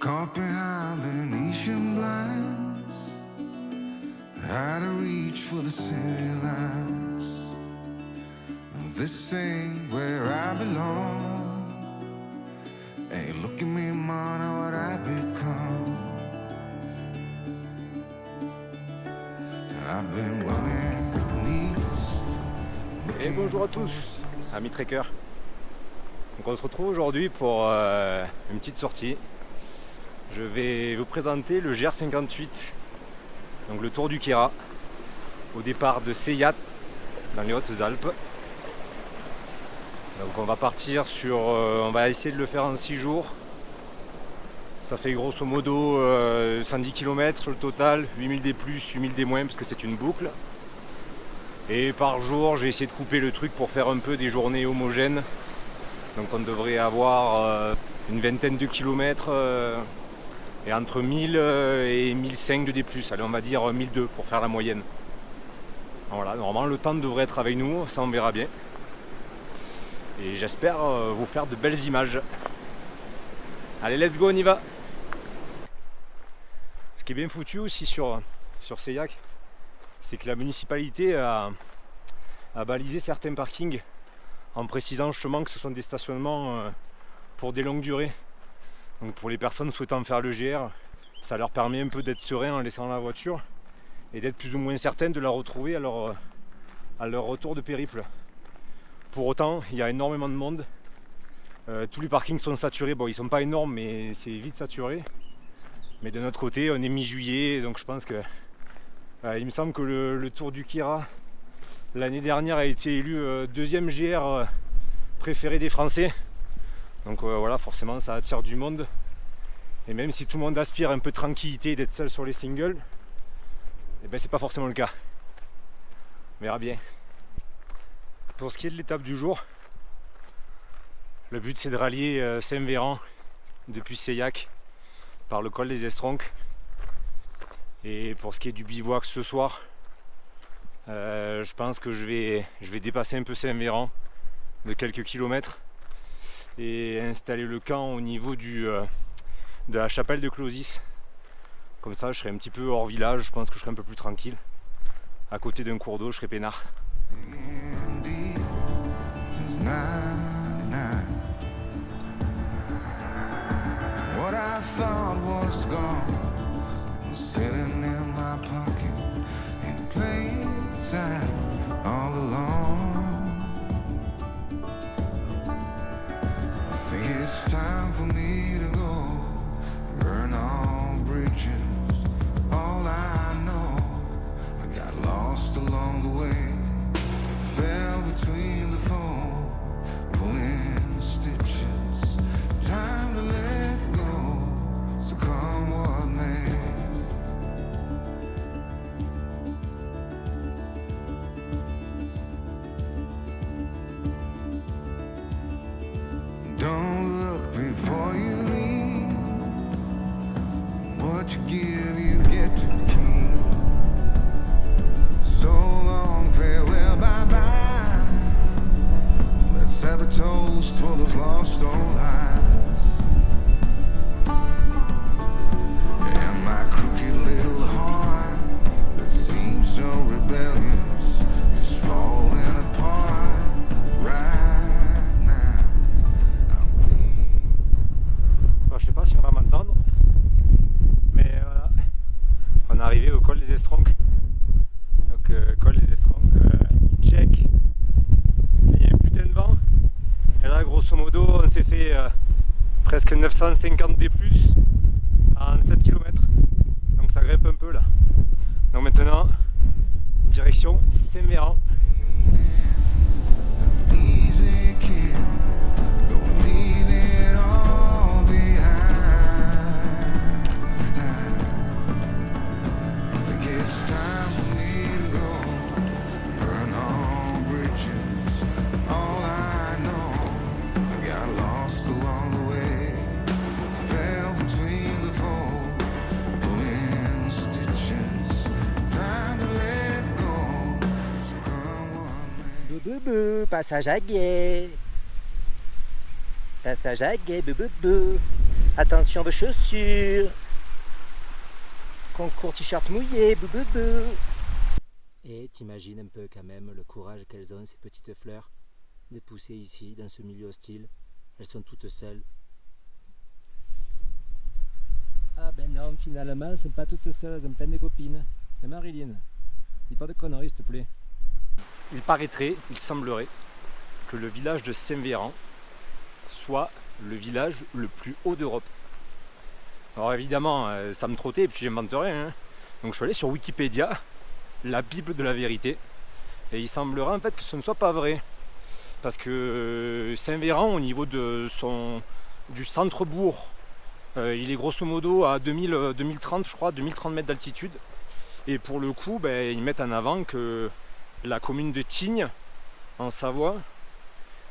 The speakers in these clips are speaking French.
Caught behind Venetian blinds, had to reach for the city lights. This ain't where I belong. Hey, look at me, man, what I've become. I've been running east. Et bonjour à tous, amis trekkers. Donc on se retrouve aujourd'hui pour une petite sortie. Je vais vous présenter le GR58, donc le Tour du Queyras, au départ de Seillac, dans les Hautes-Alpes. Donc on va partir sur, on va essayer de le faire en 6 jours. Ça fait grosso modo 110 km le total, 8000 des plus, 8000 des moins, parce que c'est une boucle. Et par jour, j'ai essayé de couper le truc pour faire un peu des journées homogènes. Donc on devrait avoir une vingtaine de kilomètres et entre 1000 et 1005 de D+. Allez, on va dire 1002 pour faire la moyenne. Voilà, normalement le temps devrait être avec nous, ça on verra bien. Et j'espère vous faire de belles images. Allez, let's go, on y va. Ce qui est bien foutu aussi sur Seillac, c'est que la municipalité a balisé certains parkings en précisant justement que ce sont des stationnements pour des longues durées. Donc pour les personnes souhaitant faire le GR, ça leur permet un peu d'être serein en laissant la voiture et d'être plus ou moins certaines de la retrouver à leur retour de périple. Pour autant, il y a énormément de monde. Tous les parkings sont saturés. Bon, ils ne sont pas énormes, mais c'est vite saturé. Mais de notre côté, on est mi-juillet, donc je pense que il me semble que le Tour du Queyras l'année dernière a été élu deuxième GR préféré des Français. Donc voilà, forcément ça attire du monde. Et même si tout le monde aspire un peu de tranquillité, d'être seul sur les singles, et ben c'est pas forcément le cas. On verra bien. Pour ce qui est de l'étape du jour, le but c'est de rallier Saint-Véran depuis Seillac par le col des Estronques. Et pour ce qui est du bivouac ce soir, je pense que je vais dépasser un peu Saint-Véran de quelques kilomètres et installer le camp au niveau de la chapelle de Closis. Comme ça je serai un petit peu hors village, je pense que je serai un peu plus tranquille. À côté d'un cours d'eau, je serai peinard. What I thought was gone was sitting in my pocket in plain sight all along. I think it's time for me to go burn all bridges. All I know, I got lost along the way, fell between the foam, pulling stitches. Time to let go, so come what may. Don't look before you leave. What you give, you get to keep. So long, farewell, bye-bye. Let's have a toast for those lost old lives. And my crooked little heart that seems so rebellious is falling apart right now. Bon, je sais pas si on va m'entendre, mais voilà, on est arrivé au col des Estronques. Donc col des Estronques, check. Il y a un putain de vent. Et là, grosso modo, on s'est fait presque 950 D+, en 7 km. Donc ça grimpe un peu là. Donc maintenant, direction Saint-Véran. Easy kid, gonna leave it all behind. I think it's time for me to go burn all bridges. All I know, I got lost along the way, fell between the fold, pulling stitches. Time to let go, so come on. Boubou, passage à guet. Passage à guet, boubou. Attention vos chaussures. Concours t-shirt mouillé, bou bou bou. Et t'imagines un peu quand même le courage qu'elles ont, ces petites fleurs, de pousser ici, dans ce milieu hostile. Elles sont toutes seules. Ah ben non, finalement, elles sont pas toutes seules, elles ont plein de copines. Et Marilyn, dis pas de conneries s'il te plaît. Il paraîtrait, il semblerait, que le village de Saint-Véran soit le village le plus haut d'Europe. Alors évidemment, ça me trottait et puis j'invente rien. Donc je suis allé sur Wikipédia, la Bible de la vérité, et il semblerait en fait que ce ne soit pas vrai. Parce que Saint-Véran, au niveau du centre-bourg, il est grosso modo à 2030, je crois, 2030 mètres d'altitude. Et pour le coup, ils mettent en avant que la commune de Tignes, en Savoie,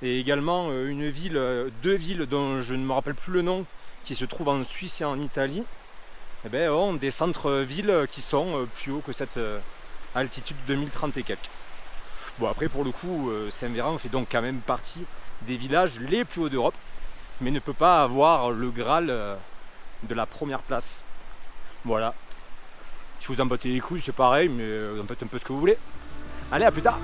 et également deux villes dont je ne me rappelle plus le nom, qui se trouvent en Suisse et en Italie, ont des centres-villes qui sont plus hauts que cette altitude de 2030 et quelques. Bon, après pour le coup, Saint-Véran fait donc quand même partie des villages les plus hauts d'Europe, mais ne peut pas avoir le Graal de la première place. Voilà. Si vous en battez les couilles, c'est pareil, mais vous en faites un peu ce que vous voulez. Allez, à plus tard!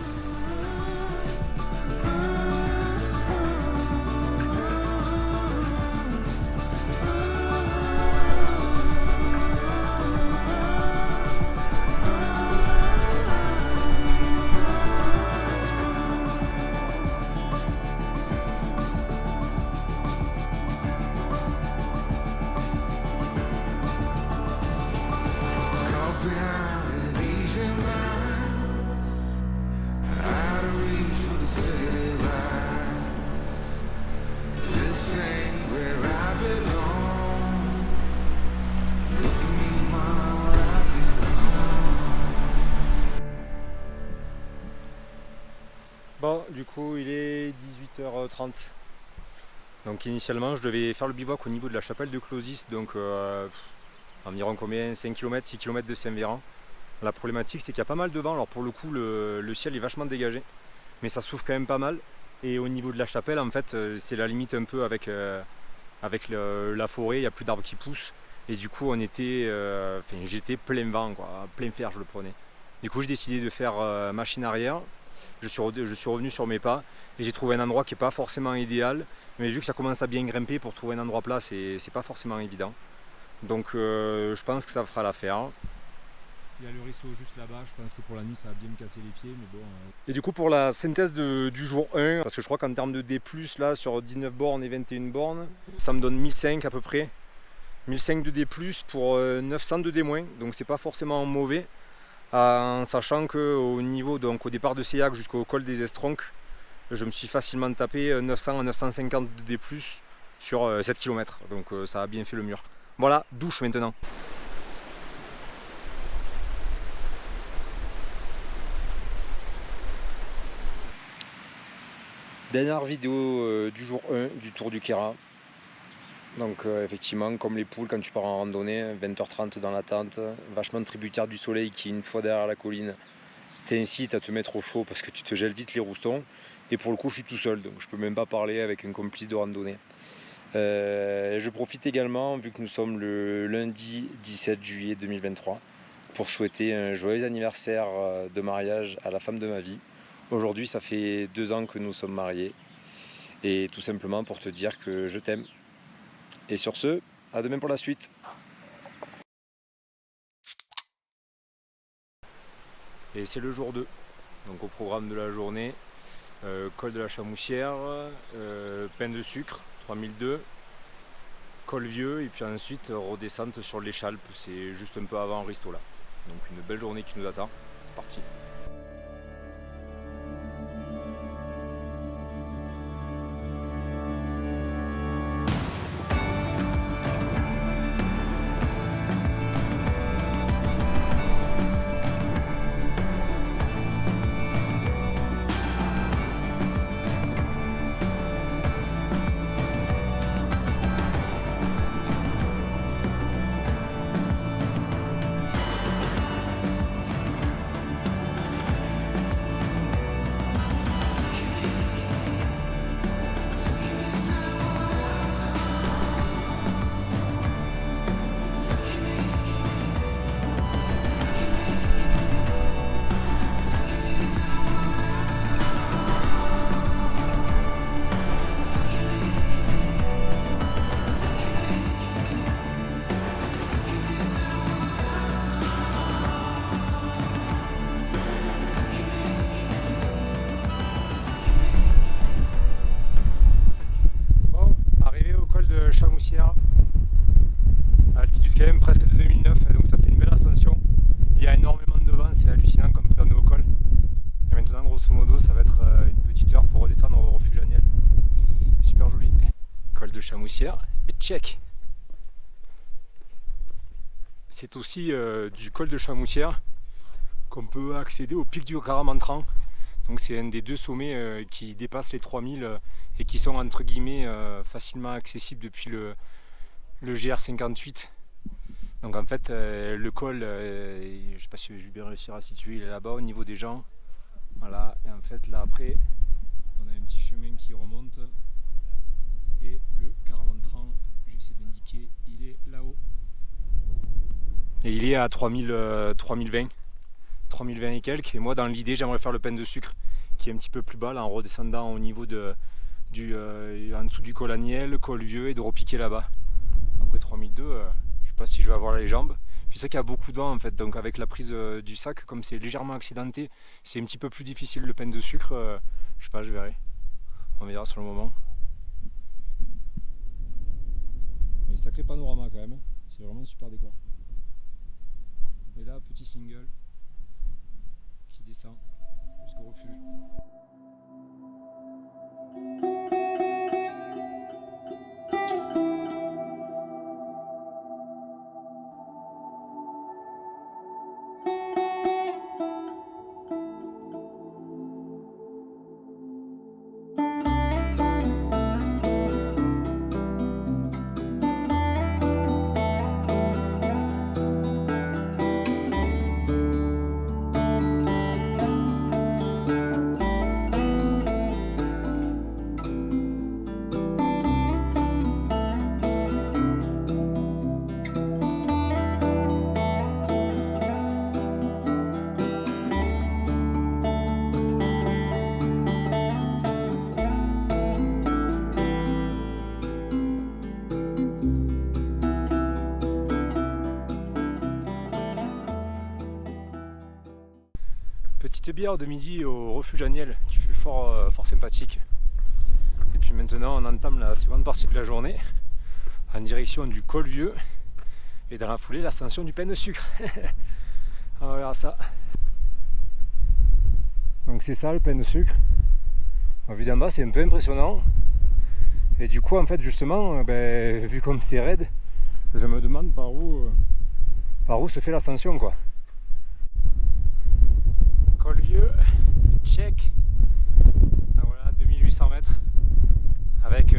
Caught behind Elysian lines, out of reach for the city lights. This ain't where I belong. Look at me, mama, where I belong. Bon, du coup, il est 18h30. Donc initialement, je devais faire le bivouac au niveau de la chapelle de Closis, donc environ combien 5 km, 6 km de Saint-Véran. La problématique, c'est qu'il y a pas mal de vent. Alors pour le coup, le ciel est vachement dégagé, mais ça souffle quand même pas mal. Et au niveau de la chapelle, en fait, c'est la limite un peu avec la forêt, il n'y a plus d'arbres qui poussent. Et du coup, j'étais plein vent, quoi, plein fer, je le prenais. Du coup, j'ai décidé de faire machine arrière. Je suis revenu sur mes pas et j'ai trouvé un endroit qui n'est pas forcément idéal. Mais vu que ça commence à bien grimper, pour trouver un endroit plat, c'est pas forcément évident. Donc je pense que ça fera l'affaire. Il y a le ruisseau juste là-bas, je pense que pour la nuit ça va bien me casser les pieds, mais bon. Et du coup pour la synthèse du jour 1, parce que je crois qu'en termes de D+, là sur 19 bornes et 21 bornes, ça me donne 1005 à peu près. 1005 de D+, pour 900 de D-, donc c'est pas forcément mauvais. En sachant qu'au niveau, donc au départ de Seillac jusqu'au col des Estronques, je me suis facilement tapé 900 à 950 de D+, sur 7 km, donc ça a bien fait le mur. Voilà, douche maintenant. Dernière vidéo du jour 1 du Tour du Queyras. Donc effectivement, comme les poules quand tu pars en randonnée, 20h30 dans la tente, vachement tributaire du soleil qui, une fois derrière la colline, t'incite à te mettre au chaud parce que tu te gèles vite les roustons. Et pour le coup, je suis tout seul, donc je peux même pas parler avec un complice de randonnée. Je profite également, vu que nous sommes le lundi 17 juillet 2023, pour souhaiter un joyeux anniversaire de mariage à la femme de ma vie. Aujourd'hui, ça fait 2 ans que nous sommes mariés. Et tout simplement pour te dire que je t'aime. Et sur ce, à demain pour la suite. Et c'est le jour 2. Donc au programme de la journée, col de la Chamoussière, pain de sucre, 3002, col vieux, et puis ensuite redescente sur l'Échalpe, c'est juste un peu avant Ristola. Donc une belle journée qui nous attend. C'est parti. Maintenant, grosso modo, ça va être une petite heure pour redescendre au refuge Aniel. Super joli. Col de Chamoussière, check. C'est aussi du col de Chamoussière qu'on peut accéder au pic du Caramantran. Donc c'est un des deux sommets qui dépassent les 3000 et qui sont entre guillemets facilement accessibles depuis le GR58. Donc en fait le col, je ne sais pas si je vais bien réussir à situer, il est là-bas au niveau des gens. Voilà, et en fait là après On a un petit chemin qui remonte et le Caramantran, j'essaie d'indiquer, il est là-haut. et il est à 3020 et quelques. Et moi dans l'idée j'aimerais faire le Pain de Sucre qui est un petit peu plus bas là, en redescendant au niveau en dessous du col Aniel, col Vieux, et de repiquer là-bas. Après 3002, je sais pas si je vais avoir les jambes. Puis c'est qu'il y a beaucoup de vent en fait, donc avec la prise du sac, comme c'est légèrement accidenté, c'est un petit peu plus difficile le Pain de Sucre. Je sais pas, je verrai. On verra sur le moment. Mais sacré panorama quand même, c'est vraiment un super décor. Et là, petit single qui descend jusqu'au refuge. Petite bière de midi au refuge Aniel qui fut fort sympathique. Et puis maintenant on entame la seconde partie de la journée en direction du col Vieux et dans la foulée l'ascension du Pain de Sucre. On verra ça. Donc c'est ça le Pain de Sucre. Vu d'en bas c'est un peu impressionnant. Et du coup en fait justement vu comme c'est raide, je me demande par où se fait l'ascension quoi. Col Vieux, check. Ah, voilà, 2800 mètres. Avec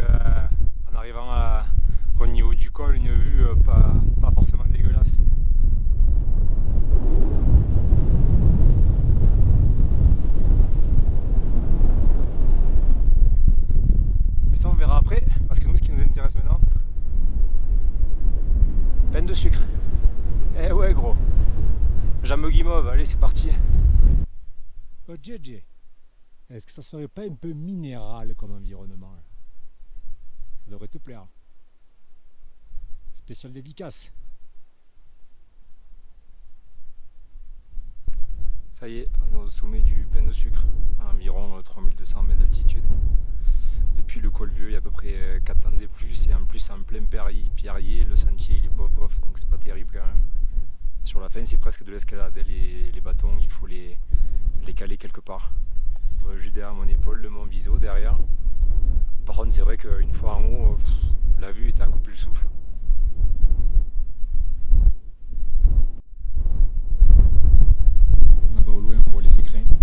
en arrivant au niveau du col une vue pas forcément dégueulasse. Mais ça on verra après, parce que nous ce qui nous intéresse maintenant, Pain de Sucre. Eh ouais gros, jambe guimauve, allez c'est parti. Oh JJ, est-ce que ça serait pas un peu minéral comme environnement? Ça devrait te plaire. Spécial dédicace. Ça y est, on est au sommet du Pain de Sucre, à environ 3200 mètres d'altitude. Depuis le col Vieux, il y a à peu près 400 des plus, et en plus en plein pierrier, le sentier il est bof, donc c'est pas terrible quand même. Sur la fin c'est presque de l'escalade, les bâtons il faut les caler quelque part. Juste derrière mon épaule, le mont Viso derrière. Par contre c'est vrai qu'une fois en haut, la vue est à couper le souffle. Là-bas au loin on voit les écrins. Donc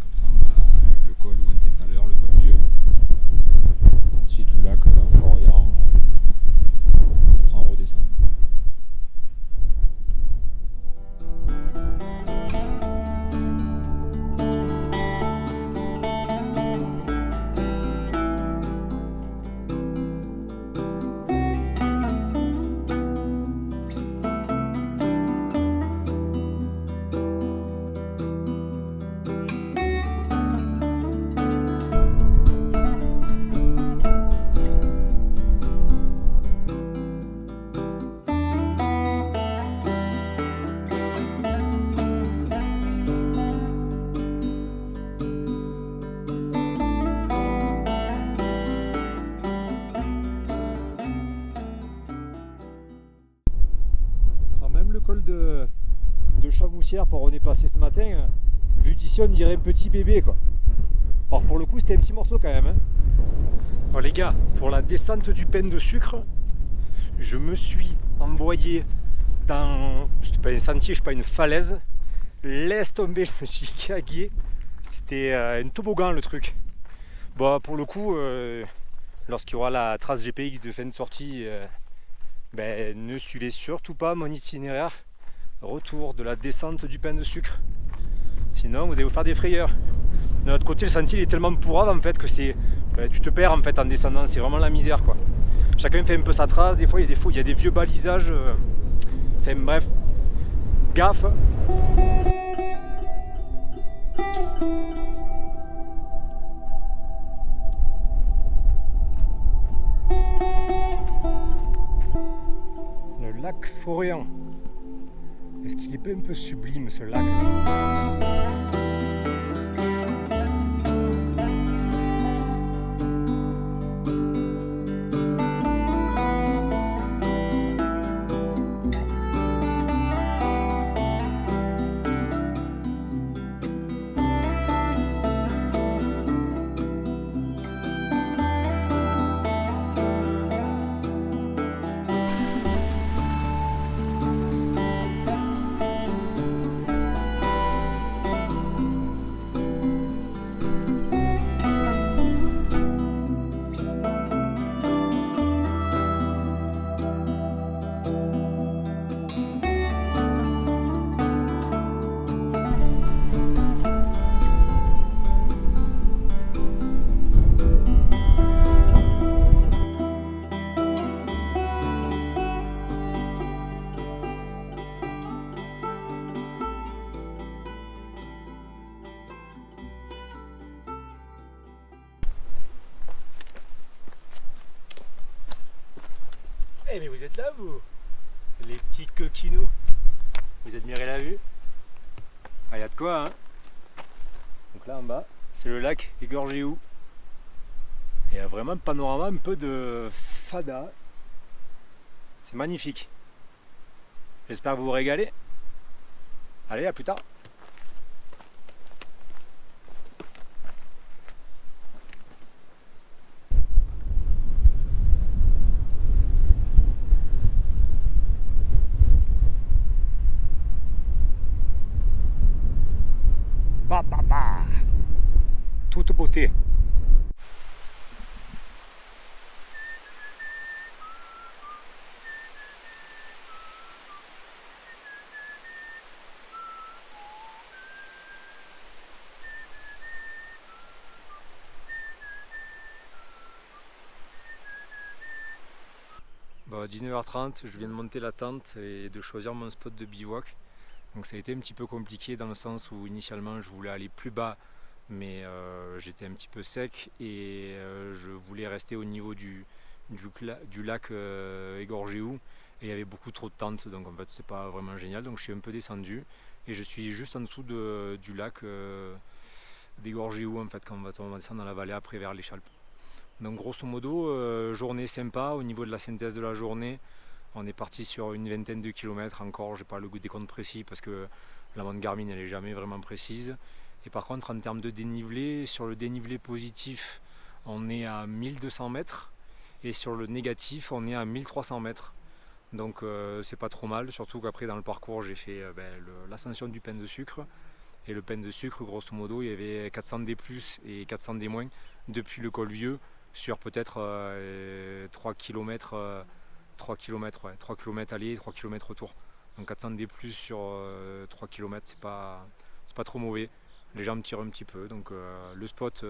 après on a le col où on était tout à l'heure, le col Vieux. Ensuite le lac Florian. Après on redescend. Même le col de Chamoussière, par où on est passé ce matin, Vu d'ici, on dirait un petit bébé quoi. Alors pour le coup, c'était un petit morceau quand même. Hein. Alors les gars, pour la descente du Pain de Sucre, je me suis envoyé dans, c'était pas un sentier, je sais pas, une falaise. Laisse tomber, je me suis gagué. C'était un toboggan le truc. Bon, pour le coup, lorsqu'il y aura la trace GPX de fin de sortie, ne suivez surtout pas mon itinéraire retour de la descente du Pain de Sucre. Sinon, vous allez vous faire des frayeurs. De l'autre côté, le sentier il est tellement pourrave en fait que c'est, tu te perds en fait en descendant. C'est vraiment la misère quoi. Chacun fait un peu sa trace. Des fois, il y a des vieux balisages. Enfin bref, gaffe. Le lac Foréan. Est-ce qu'il est pas un peu sublime ce lac? Eh mais vous êtes là vous, les petits coquinous. Vous admirez la vue? Ah, y a de quoi hein. Donc là en bas, c'est le lac Égorgéou. Il y a vraiment un panorama un peu de fada. C'est magnifique. J'espère vous régaler. Allez, à plus tard. Toute beauté. Bon, 19h30, je viens de monter la tente et de choisir mon spot de bivouac. Donc ça a été un petit peu compliqué dans le sens où initialement je voulais aller plus bas mais j'étais un petit peu sec et je voulais rester au niveau du lac Égorgéou et il y avait beaucoup trop de tentes donc en fait c'est pas vraiment génial donc je suis un peu descendu et je suis juste en dessous du lac d'Égorgéou en fait quand on va descendre dans la vallée après vers l'Échalpe. Donc grosso modo journée sympa au niveau de la synthèse de la journée. On est parti sur une vingtaine de kilomètres encore, j'ai pas le décompte précis parce que la montre Garmin elle est jamais vraiment précise. Et par contre en termes de dénivelé, sur le dénivelé positif on est à 1200 mètres et sur le négatif on est à 1300 mètres. Donc c'est pas trop mal, surtout qu'après dans le parcours j'ai fait l'ascension du Pain de Sucre. Et le Pain de Sucre grosso modo il y avait 400 D+, et 400 D- depuis le col Vieux sur peut-être 3 km. 3 km aller, 3 km retour. Donc 400 D+ sur 3 km, c'est pas trop mauvais. Les gens me tirent un petit peu, donc le spot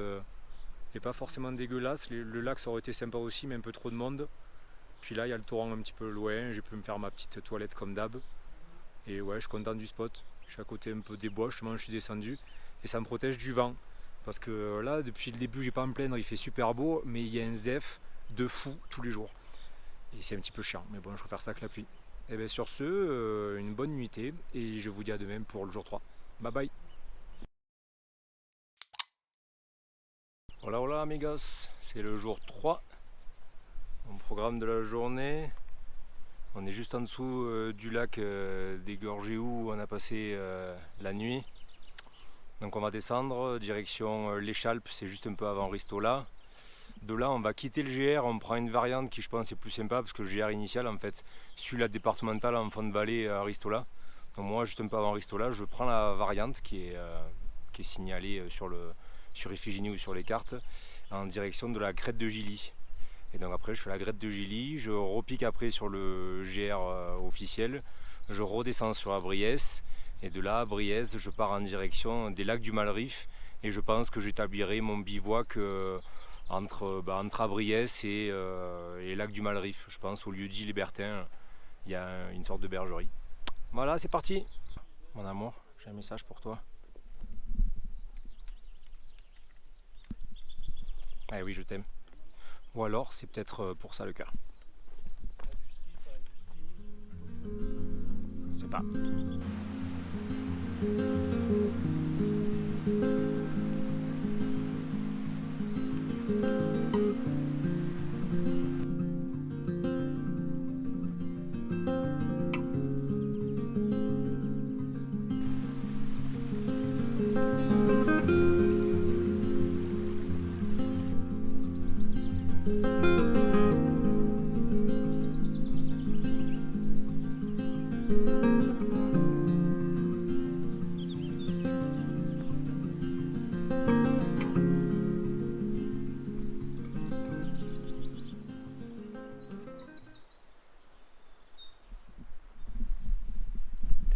n'est pas forcément dégueulasse. Le lac ça aurait été sympa aussi, mais un peu trop de monde. Puis là il y a le torrent un petit peu loin, j'ai pu me faire ma petite toilette comme d'hab. Et ouais, je suis content du spot. Je suis à côté un peu des bois, justement je suis descendu. Et ça me protège du vent. Parce que là, depuis le début, j'ai pas à me plaindre, il fait super beau, mais il y a un zef de fou tous les jours. Et c'est un petit peu chiant, mais bon, je préfère ça que la pluie. Et bien sur ce, une bonne nuitée, et je vous dis à demain pour le jour 3. Bye bye. Voilà, voilà amigos, c'est le jour 3. Mon programme de la journée. On est juste en dessous du lac d'Égorgéou où on a passé la nuit. Donc on va descendre, direction l'Échalpe, c'est juste un peu avant Ristola. De là on va quitter le GR, on prend une variante qui je pense est plus sympa parce que le GR initial en fait suit la départementale en fond de vallée à Ristola. Donc moi juste un peu avant Ristola, je prends la variante qui est signalée sur Iphigénie ou sur les cartes en direction de la crête de Gilly. Et donc après je fais la crête de Gilly, je repique après sur le GR officiel, je redescends sur Abriès et de là à Briez je pars en direction des lacs du Malrif et je pense que j'établirai mon bivouac entre Abriès et les lacs du Malrif. Je pense au lieu dit Libertin, il y a une sorte de bergerie. Voilà, c'est parti. Mon amour, j'ai un message pour toi. Ah oui, je t'aime. Ou alors, c'est peut-être pour ça le cœur. Je sais pas.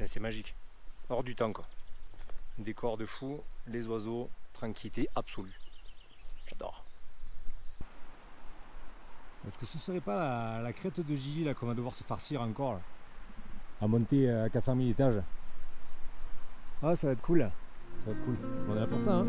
C'est magique, hors du temps quoi. Décor de fou, les oiseaux, tranquillité absolue. J'adore. Est-ce que ce serait pas la crête de Gilly là qu'on va devoir se farcir encore là, à monter à 400 000 étages? Ah, ça va être cool. Ça va être cool. On est là pour ça, hein.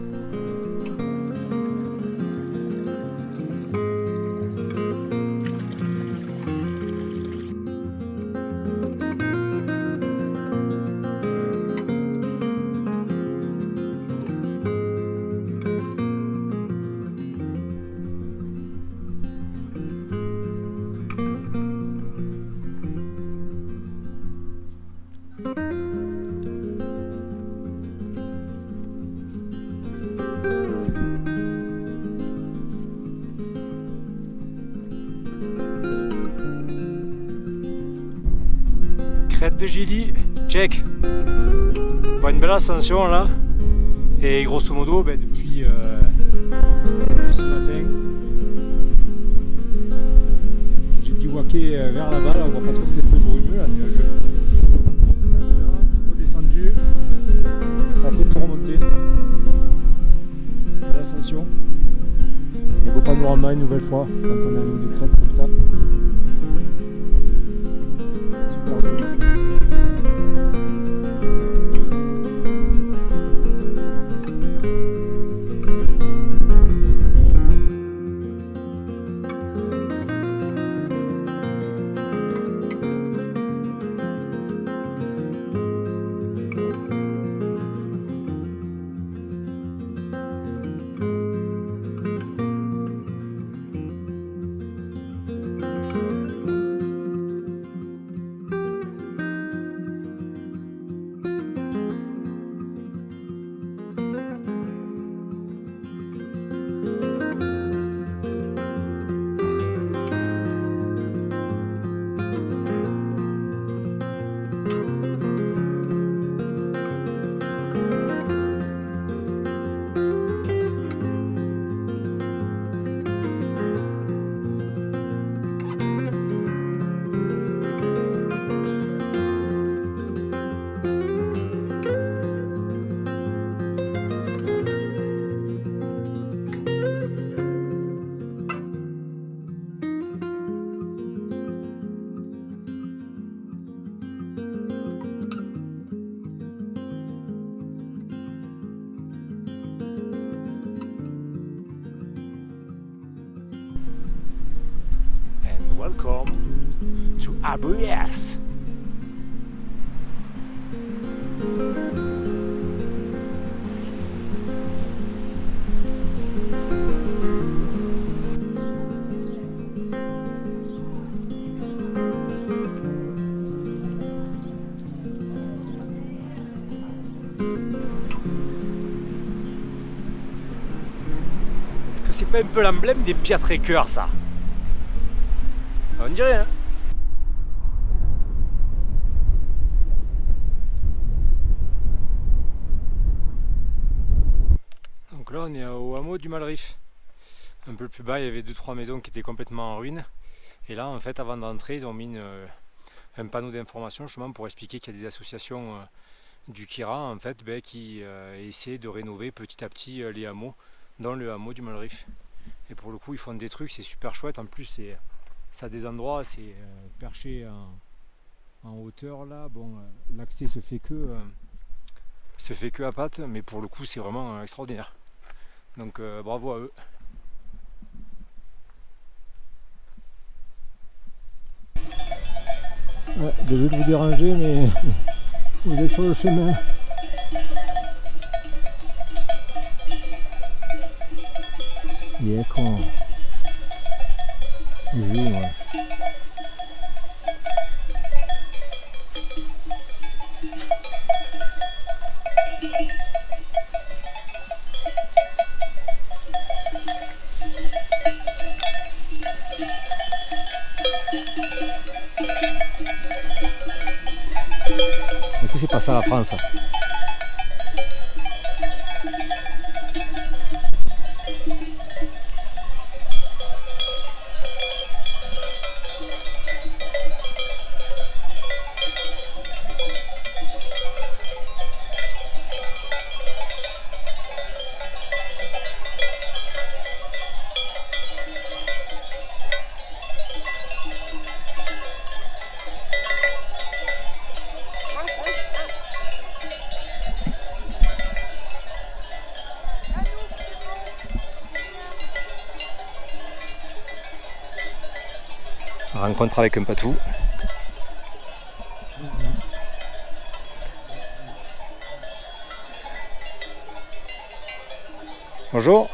Crête de Gilly, check. Pas une belle ascension là. Et grosso modo, Depuis ce matin, j'ai bivouaqué vers là-bas, là on voit pas trop, c'est un peu brumeux là, nuageux. Tout redescendu, après tout remonter. L'ascension. Et beau panorama une nouvelle fois quand on est en ligne de crête comme ça. Super joli. welcome to Abriès. que c'est pas un peu l'emblème des Piatrekers, ça? On dirait, hein? Donc là, on est au hameau du Malriff. Un peu plus bas, il y avait 2-3 maisons qui étaient complètement en ruine. Et là, en fait, avant d'entrer, ils ont mis un panneau d'information justement pour expliquer qu'il y a des associations du Kira en fait, qui essaient de rénover petit à petit les hameaux, dans le hameau du Malriff. Et pour le coup, ils font des trucs, c'est super chouette. En plus, ça a des endroits, c'est perché en hauteur là. Bon, l'accès se fait que à pattes, mais pour le coup, c'est vraiment extraordinaire. Donc bravo à eux. Ouais, désolé de vous déranger, mais vous êtes sur le chemin. Il est con. Il joue, ouais. Est-ce que c'est pas ça la France? Rencontre avec un patou. Bonjour.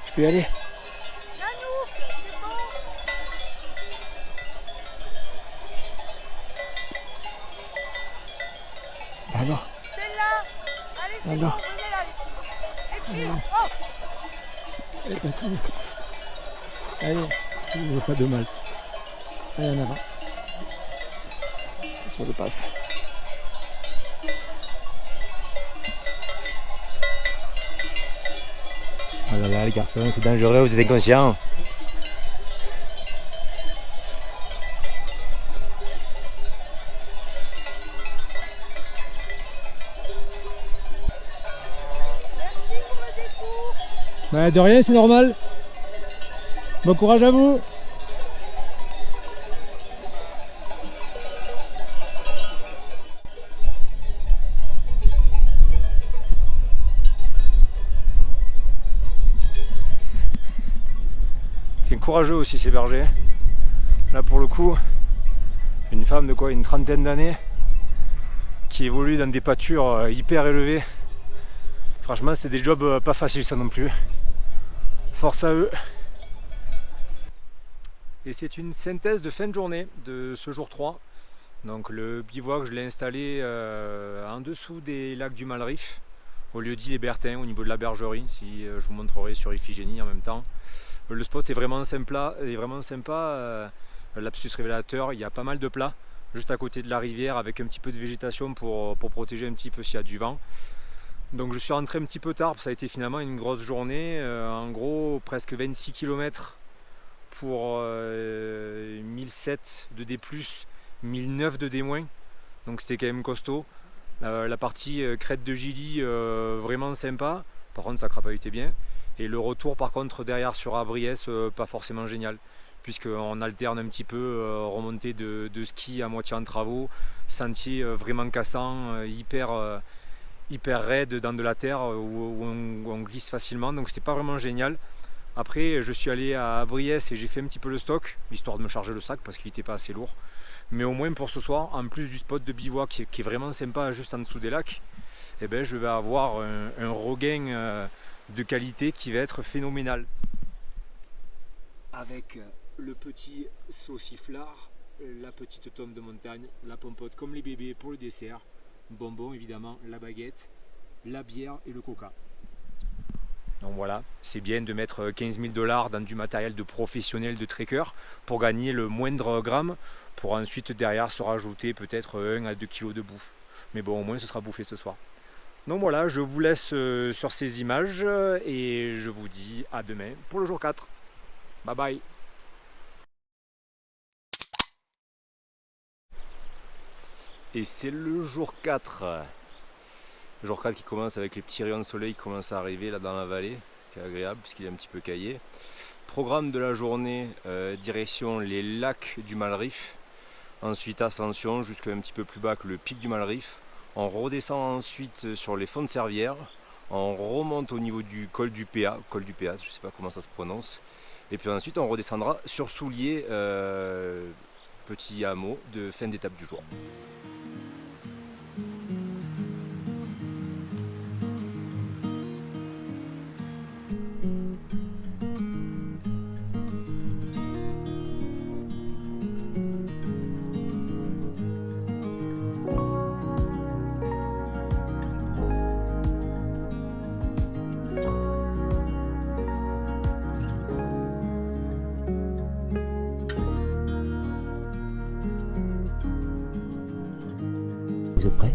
Je peux y aller? Alors? Alors? Eh ben, tout. Allez, je ne veux pas de mal. Allez, en avant. Sur le passe. Oh là là, les garçons, c'est dangereux, vous êtes inconscients. Bah, de rien, c'est normal. Bon courage à vous. C'est courageux aussi ces bergers. Là pour le coup, une femme de quoi, une trentaine d'années, qui évolue dans des pâtures hyper élevées. Franchement, c'est des jobs pas faciles ça non plus. Force à eux. Et c'est une synthèse de fin de journée de ce jour 3. Donc le bivouac, je l'ai installé en dessous des lacs du Malriff, au lieu-dit Les Bertins, au niveau de la bergerie, si je vous montrerai sur Iphigénie en même temps. Le spot est vraiment sympa, lapsus révélateur, il y a pas mal de plats, juste à côté de la rivière, avec un petit peu de végétation pour protéger un petit peu s'il y a du vent. Donc je suis rentré un petit peu tard, ça a été finalement une grosse journée, en gros presque 26 km pour 1007 de D+, 1009 de D-, donc c'était quand même costaud. La partie crête de Gilly, vraiment sympa, par contre ça crapahutait bien. Et le retour par contre derrière sur Abriès, pas forcément génial, puisqu'on alterne un petit peu remontée de ski à moitié en travaux, sentier vraiment cassant, hyper raide dans de la terre où on glisse facilement, donc c'était pas vraiment génial. Après je suis allé à Abriès et j'ai fait un petit peu le stock, histoire de me charger le sac parce qu'il n'était pas assez lourd. Mais au moins pour ce soir, en plus du spot de bivouac qui est vraiment sympa juste en dessous des lacs, eh ben, je vais avoir un regain de qualité qui va être phénoménal. Avec le petit sauciflard, la petite tome de montagne, la pompote comme les bébés pour le dessert, bonbon évidemment, la baguette la bière et le coca. Donc voilà, c'est bien de mettre 15 000 $ dans du matériel de professionnel de trekker pour gagner le moindre gramme, pour ensuite derrière se rajouter peut-être 1 à 2 kg de bouffe. Mais bon, au moins ce sera bouffé ce soir. Donc voilà, je vous laisse sur ces images et je vous dis à demain pour le jour 4. Bye bye. Et c'est le jour 4. Le jour 4 qui commence avec les petits rayons de soleil qui commencent à arriver là dans la vallée, qui est agréable puisqu'il est un petit peu caillé. Programme de la journée, direction les lacs du Malriff. Ensuite ascension jusqu'à un petit peu plus bas que le pic du Malriff. On redescend ensuite sur les fonds de Servières. On remonte au niveau du col du PA, je ne sais pas comment ça se prononce. Et puis ensuite on redescendra sur Soulier, petit hameau de fin d'étape du jour. Vous êtes prêts?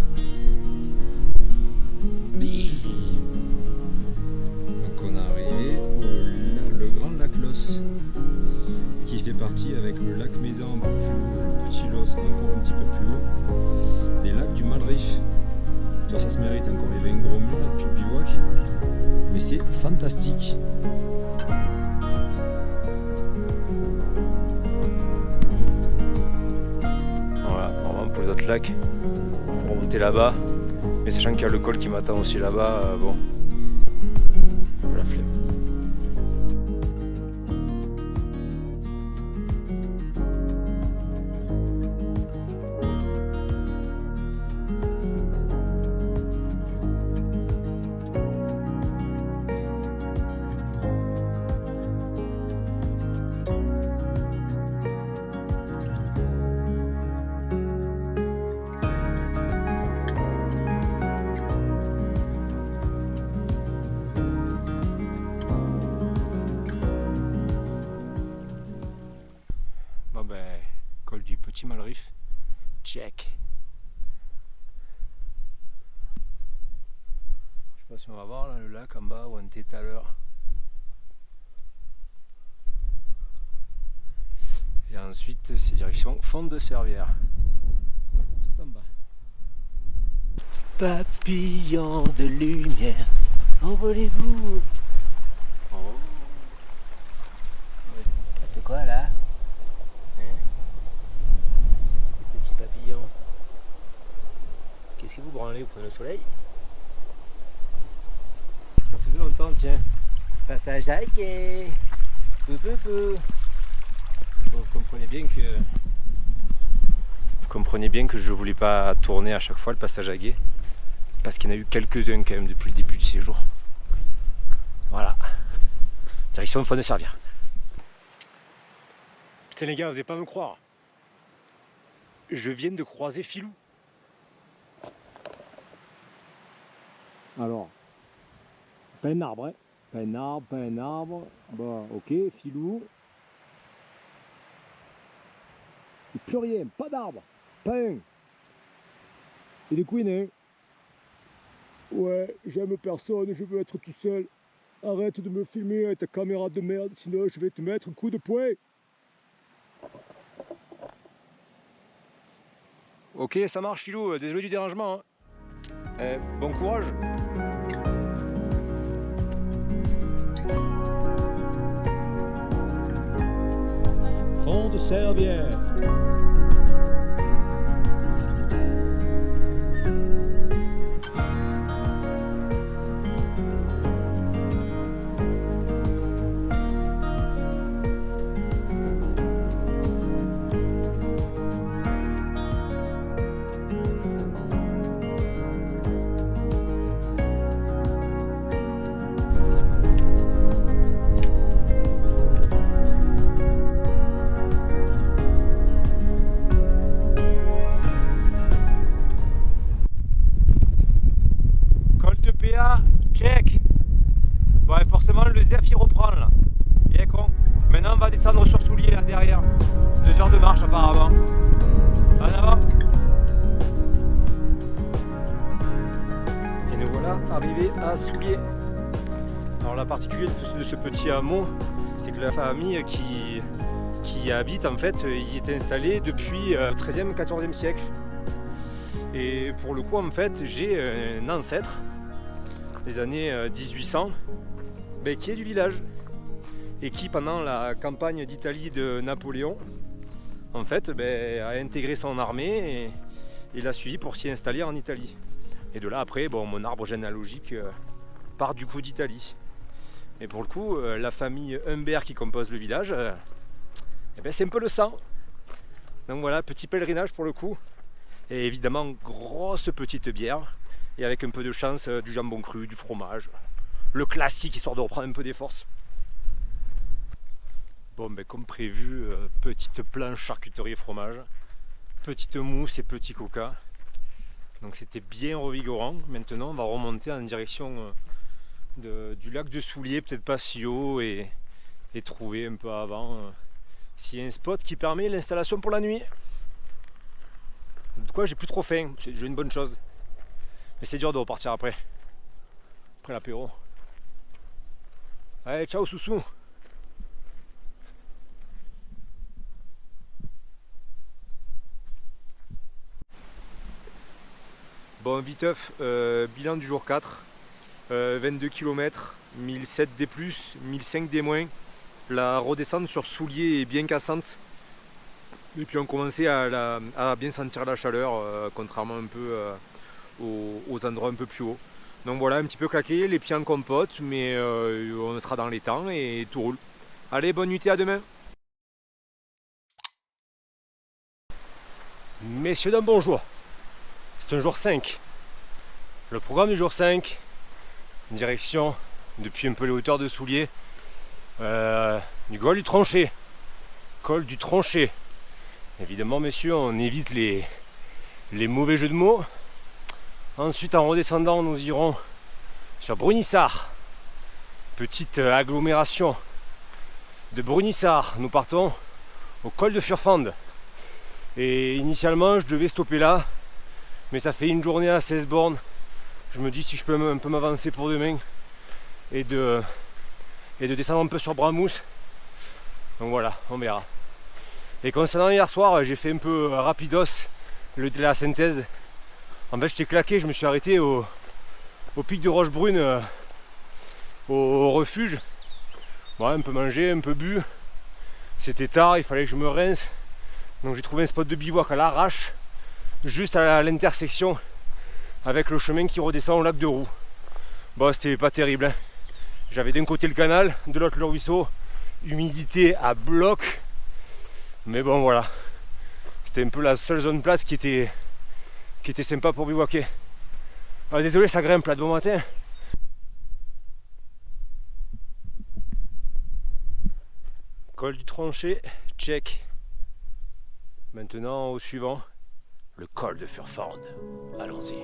Donc on est arrivé au le grand lac Los, qui fait partie avec le lac Mézan un peu plus haut, le petit Los encore un petit peu plus haut, des lacs du Malriff. Toi, ça se mérite encore, il y avait un gros mur là depuis le bivouac, mais c'est fantastique. Voilà, vraiment pour les autres lacs, pour remonter là-bas, mais sachant qu'il y a le col qui m'attend aussi là-bas, bon, un peu la flemme. Bon ben, col du petit Malriff, check. Je sais pas si on va voir là le lac en bas où on était tout à l'heure. Et ensuite c'est direction fond de Servières. Tout en bas. Papillon de lumière, envolez-vous. Oh. Faites quoi là? Hein? Petit papillon. Qu'est-ce que vous branlez? Vous prenez le soleil? Ça faisait longtemps, tiens. Passage à quai. Bou bou bou. Bon, vous comprenez bien que je voulais pas tourner à chaque fois le passage à gué, parce qu'il y en a eu quelques-uns quand même depuis le début du séjour. Voilà. Direction fond de Servières. Putain les gars, vous n'allez pas me croire. Je viens de croiser Filou. Alors, pas un arbre, hein? Pas un arbre, pas un arbre. Bon, ok, Filou. Et plus rien, pas d'arbre, pas un. Et des couines, hein? Ouais, j'aime personne, je veux être tout seul. Arrête de me filmer avec ta caméra de merde, sinon je vais te mettre un coup de poing. Ok, ça marche Filou, désolé du dérangement. Hein. Bon courage. Fond de Servières. voilà, arrivé à Souliers. Alors la particularité de ce petit hameau, c'est que la famille qui y habite en fait, y est installée depuis le 13e, 14e siècle. Et pour le coup en fait, j'ai un ancêtre des années 1800 qui est du village et qui pendant la campagne d'Italie de Napoléon en fait a intégré son armée et l'a suivi pour s'y installer en Italie. Et de là après, mon arbre généalogique part du coup d'Italie. Et pour le coup, la famille Humbert qui compose le village, c'est un peu le sang. Donc voilà, petit pèlerinage pour le coup. Et évidemment, grosse petite bière. Et avec un peu de chance, du jambon cru, du fromage. Le classique, histoire de reprendre un peu des forces. Comme prévu, petite planche charcuterie et fromage. Petite mousse et petit coca. Donc c'était bien revigorant. Maintenant, on va remonter en direction du lac de Souliers, peut-être pas si haut, et trouver un peu avant s'il y a un spot qui permet l'installation pour la nuit. De quoi j'ai plus trop faim, c'est déjà une bonne chose. Mais c'est dur de repartir après l'apéro. Allez, ciao Soussou. Viteuf, bilan du jour 4, 22 km, 1007 D+, 1005 D-. La redescente sur Souliers est bien cassante. Et puis on commençait à bien sentir la chaleur, contrairement un peu aux endroits un peu plus hauts. Donc voilà, un petit peu claqué, les pieds en compote, mais on sera dans les temps et tout roule. Allez, bonne nuit et à demain. Messieurs, dames, bonjour. C'est un jour 5. Le programme du jour 5, direction, depuis un peu les hauteurs de Souliers, du col du Tranché. Col du Tranché. Évidemment, messieurs, on évite les mauvais jeux de mots. Ensuite, en redescendant, nous irons sur Brunissart. Petite agglomération de Brunissart. Nous partons au col de Furfande. Et initialement, je devais stopper là. Mais ça fait une journée à 16 bornes. Je me dis si je peux un peu m'avancer pour demain et de descendre un peu sur Bramous. Donc voilà, on verra. Et concernant hier soir, j'ai fait un peu rapidos la synthèse. En fait, j'étais claqué, je me suis arrêté au pic de Rochebrune, au refuge. Un peu mangé, un peu bu. C'était tard, il fallait que je me rince. Donc j'ai trouvé un spot de bivouac à l'arrache, juste à l'intersection avec le chemin qui redescend au lac de Roux. C'était pas terrible, hein. J'avais d'un côté le canal, de l'autre le ruisseau, humidité à bloc. Mais bon voilà, c'était un peu la seule zone plate qui était sympa pour bivouaquer. Désolé, ça grimpe là de bon matin. Col du Tranché, check. Maintenant au suivant. Le col de Furfande. Allons-y.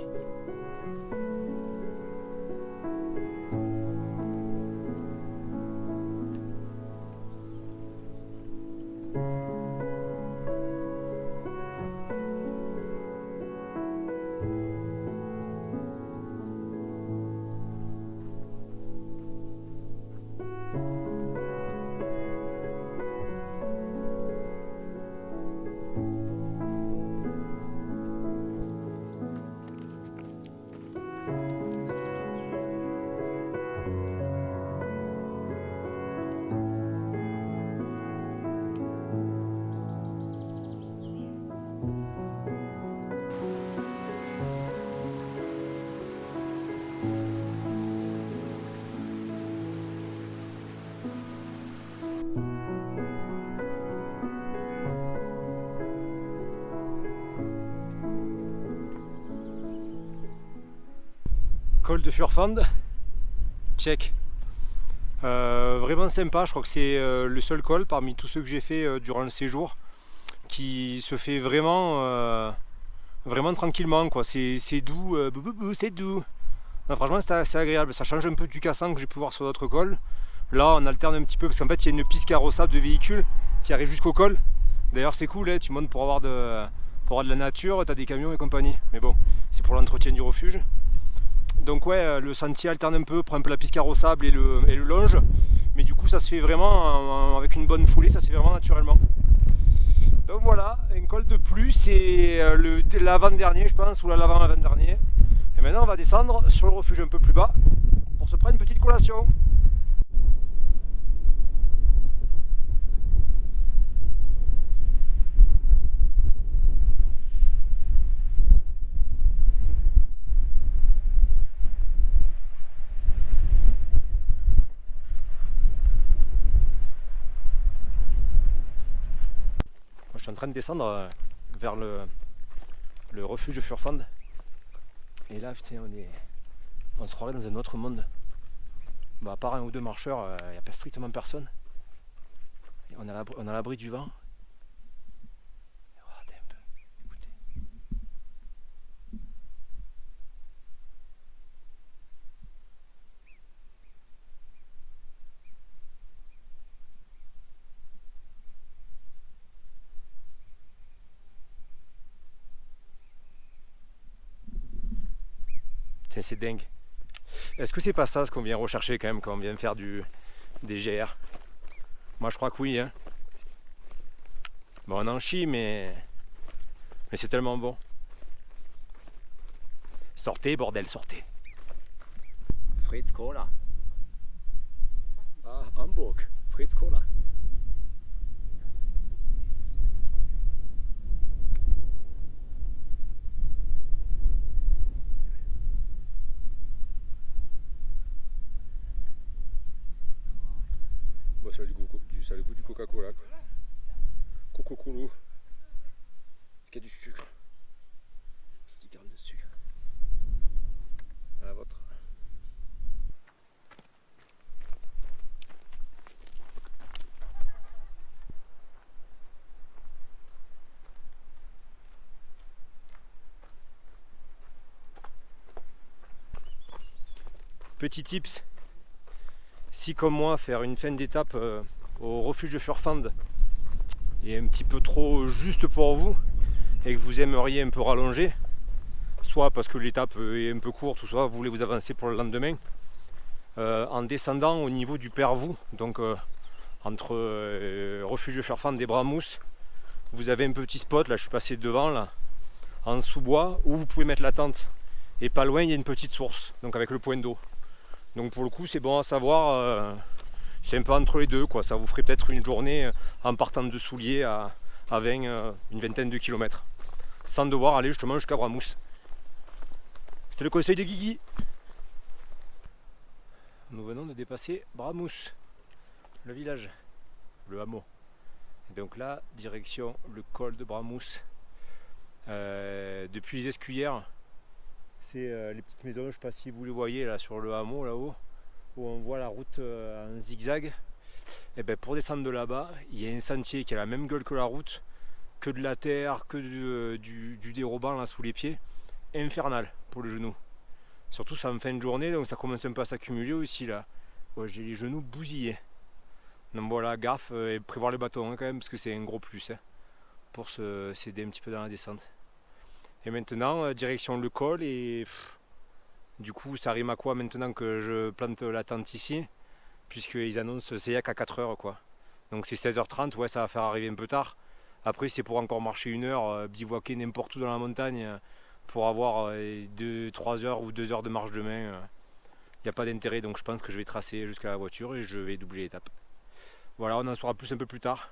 Col de Furfande, check. Vraiment sympa, je crois que c'est le seul col parmi tous ceux que j'ai fait durant le séjour qui se fait vraiment tranquillement, quoi. C'est doux, c'est doux. Non, franchement c'est assez agréable, ça change un peu du cassant que j'ai pu voir sur d'autres cols. Là on alterne un petit peu parce qu'en fait il y a une piste carrossable de véhicules qui arrive jusqu'au col. D'ailleurs c'est cool, hein, tu montes pour avoir de la nature, tu as des camions et compagnie. Mais bon, c'est pour l'entretien du refuge. Donc ouais, le sentier alterne un peu, prend un peu la piste carrossable et le longe. Mais du coup ça se fait vraiment avec une bonne foulée, ça se fait vraiment naturellement. Donc voilà, un col de plus, c'est l'avant-dernier je pense, ou l'avant-avant-dernier. Et maintenant on va descendre sur le refuge un peu plus bas pour se prendre une petite collation. Je suis en train de descendre vers le refuge de Furfand. Et là, putain, on se croirait dans un autre monde. Bah, à part un ou deux marcheurs, il n'y a strictement personne. On a l'abri du vent. Regardez un peu, écoutez. C'est dingue. Est-ce que c'est pas ça ce qu'on vient rechercher quand même quand on vient faire des GR? Moi je crois que oui. Hein. Bon, on en chie mais c'est tellement bon. Sortez bordel, sortez. Fritz Cola. Ah, Hamburg. Fritz Cola. Ça a le goût du Coca-Cola. Coca-Cola. Est-ce qu'il y a du sucre? Petite gramme de sucre. À la vôtre. Petit tips. Si comme moi faire une fin d'étape au refuge de Furfand est un petit peu trop juste pour vous et que vous aimeriez un peu rallonger, soit parce que l'étape est un peu courte ou soit vous voulez vous avancer pour le lendemain, en descendant au niveau du Pervoux, donc entre refuge de Furfand et Bramous, vous avez un petit spot, là je suis passé devant là, en sous-bois où vous pouvez mettre la tente et pas loin il y a une petite source, donc avec le point d'eau. Donc pour le coup c'est bon à savoir, c'est un peu entre les deux quoi, ça vous ferait peut-être une journée en partant de Souliers à 20, une vingtaine de kilomètres, sans devoir aller justement jusqu'à Bramous. C'était le conseil de Guigui. Nous venons de dépasser Bramous, le village, le hameau. Et donc là, direction le col de Bramous. Depuis les Escuillères, c'est les petites maisons, je ne sais pas si vous les voyez là sur le hameau là-haut, où on voit la route en zigzag. Et ben pour descendre de là-bas, il y a un sentier qui a la même gueule que la route, que de la terre, que du dérobant là sous les pieds, infernal pour le genou. Surtout c'est en fin de journée, donc ça commence un peu à s'accumuler aussi là. Ouais, j'ai les genoux bousillés. Donc voilà, gaffe et prévoir les bâtons hein, quand même, parce que c'est un gros plus hein, pour s'aider un petit peu dans la descente. Et maintenant, direction le col et du coup ça rime à quoi maintenant que je plante la tente ici, puisqu'ils annoncent Seillac à 4h quoi. Donc c'est 16h30, ouais ça va faire arriver un peu tard. Après c'est pour encore marcher 1 heure, bivouaquer n'importe où dans la montagne pour avoir 3 heures ou 2 heures de marche demain. Il n'y a pas d'intérêt, donc je pense que je vais tracer jusqu'à la voiture et je vais doubler l'étape. Voilà, on en saura plus un peu plus tard.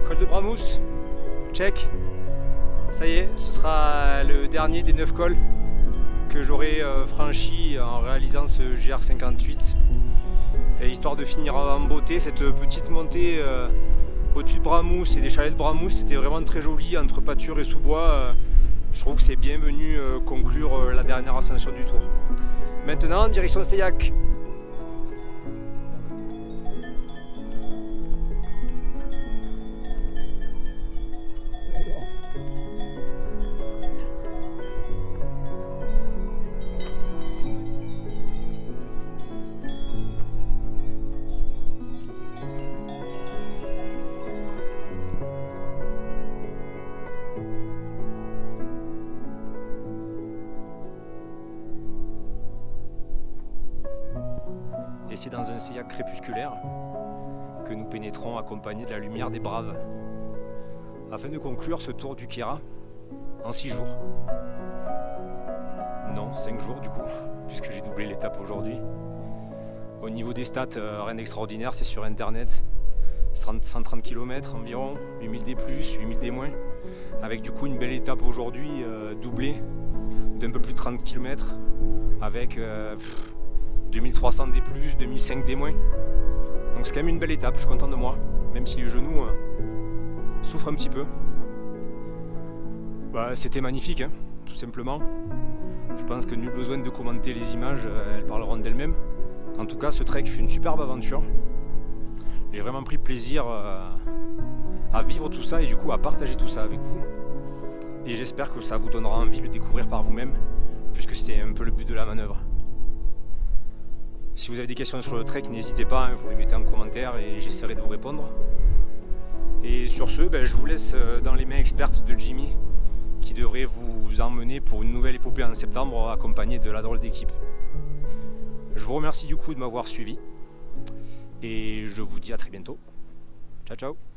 Col de Bramous, check. Ça y est, ce sera le dernier des 9 cols que j'aurai franchi en réalisant ce GR58. Et histoire de finir en beauté, cette petite montée au-dessus de Bramous et des chalets de Bramous, c'était vraiment très joli entre pâture et sous-bois. Je trouve que c'est bien venu conclure la dernière ascension du tour. Maintenant, direction Seillac. Et c'est dans un seillac crépusculaire que nous pénétrons accompagnés de la lumière des braves, afin de conclure ce tour du Kera en 6 jours. Non, 5 jours du coup, puisque j'ai doublé l'étape aujourd'hui. Au niveau des stats, rien d'extraordinaire, c'est sur internet. 130 km environ, 8000 D+, 8000 D-, avec du coup une belle étape aujourd'hui doublée d'un peu plus de 30 km, avec 2300 D+, 2005 D-. Donc c'est quand même une belle étape, je suis content de moi, même si les genoux souffrent un petit peu. C'était magnifique, hein, tout simplement. Je pense que nul besoin de commenter les images, elles parleront d'elles-mêmes. En tout cas, ce trek fut une superbe aventure. J'ai vraiment pris plaisir à vivre tout ça et du coup à partager tout ça avec vous. Et j'espère que ça vous donnera envie de le découvrir par vous-même, puisque c'est un peu le but de la manœuvre. Si vous avez des questions sur le trek, n'hésitez pas, vous les mettez en commentaire et j'essaierai de vous répondre. Et sur ce, je vous laisse dans les mains expertes de Jimmy, qui devrait vous emmener pour une nouvelle épopée en septembre, accompagné de la drôle d'équipe. Je vous remercie du coup de m'avoir suivi et je vous dis à très bientôt. Ciao ciao.